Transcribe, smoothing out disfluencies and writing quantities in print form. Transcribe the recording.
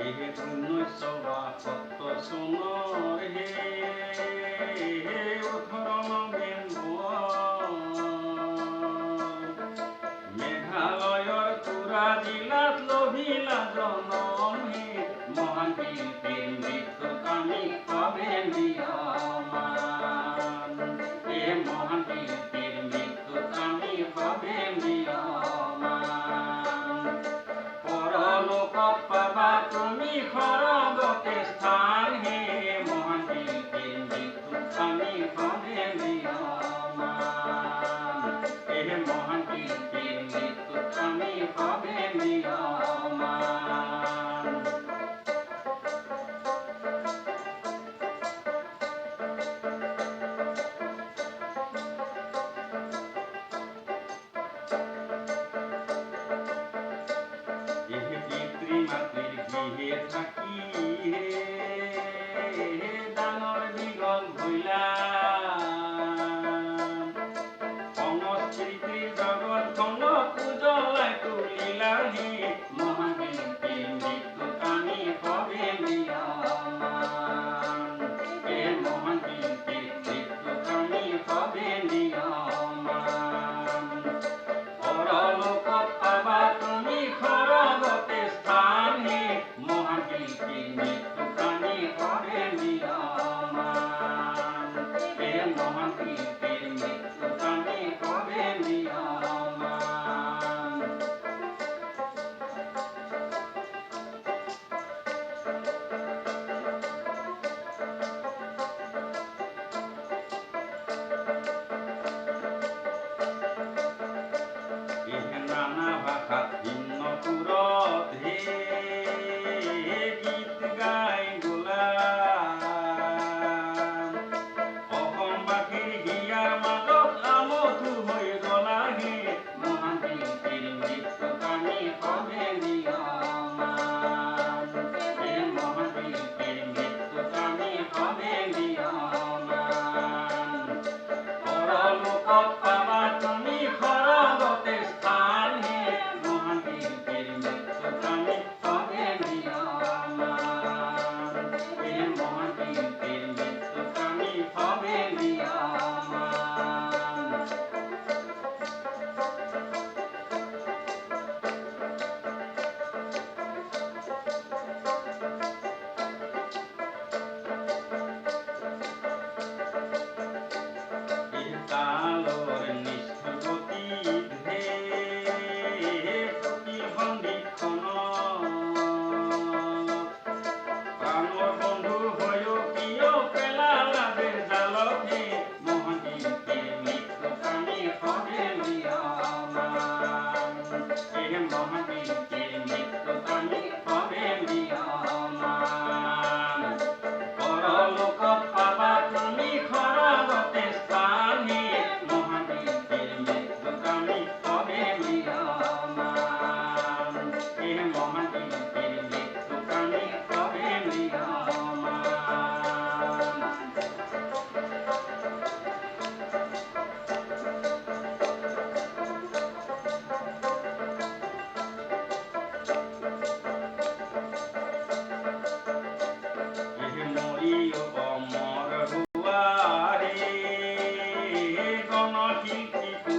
এই 1972 চনৰ হে 18 নৱেম্বৰ মেঘালয়ৰ তুৰা জিলাত লভিলা জনম হে মহান শিল্পীৰ মৃত্যুত আমি পাবে ম্ৰিয়মান মহান শিল্পীৰ মৃত্যুত আমি পাবে ম্ৰিয়মান পৰলোকত পাবা তুমি সৰগতে স্থান হে মহান শিল্পীৰ মৃত্যুত আমি পাবে ম্ৰিয়মান মহান শিল্পীৰ মৃত্যুত আমি পাবে ম্ৰিয়মান পিতৃ মাতৃৰ গৃহে থাকি ডাঙৰ দীঘল ভৈলা সংস্কৃতিৰ জগতখনক উজ্বলাই তুলিলা হে মহান শিল্পীৰ মৃত্যুত আমি পাবে ম্ৰিয়মান মহান শিল্পীৰ মৃত্যুত আমি পাবে ম্ৰিয়মান পৰলোকত পাবা তুমি সৰগতে স্থান হে মহান শিল্পীৰ মৃত্যুত আমি পাবে ম্ৰিয়মান মহান শিল্পীৰ মৃত্যুত আমি পাবে ম্ৰিয়মান নানা ভাষাত ভিন্ন সুৰত হে গীত গাই গোলাম অসমবাসীৰ হিয়াৰ মাজত আমঠু হৈ গলা হে মহান শিল্পীৰ মৃত্যুত আমি পাবে ম্ৰিয়মান মহান শিল্পীৰ মৃত্যুত আমি পাবে ম্ৰিয়মান পৰলোকত পাবা তুমি সৰগতে স্থান হে মহান শিল্পীৰ মৃত্যুত আমি পাবে ম্ৰিয়মান মহান শিল্পীৰ মৃত্যুত আমি পাবে ম্ৰিয়মান কালৰ নিষ্ঠুৰ গতিত হে প্ৰতিখন দিশখনত প্ৰাণৰ বন্ধু হৈও কিয় পেলালা দেশ জালত হে মহান শিল্পীৰ মৃত্যুত আমি পাবে ম্ৰিয়মান মহান শিল্পীৰ মৃত্যুত আমি পাবে ম্ৰিয়মান পৰলোকত পাবা তুমি সৰগতে স্থান হে মহান শিল্পীৰ মৃত্যুত আমি পাবে ম্ৰিয়মান মহান শিল্পীৰ মৃত্যুত আমি পাবে ম্ৰিয়মান মৰিও অমৰ হোৱা হে গণশিল্পী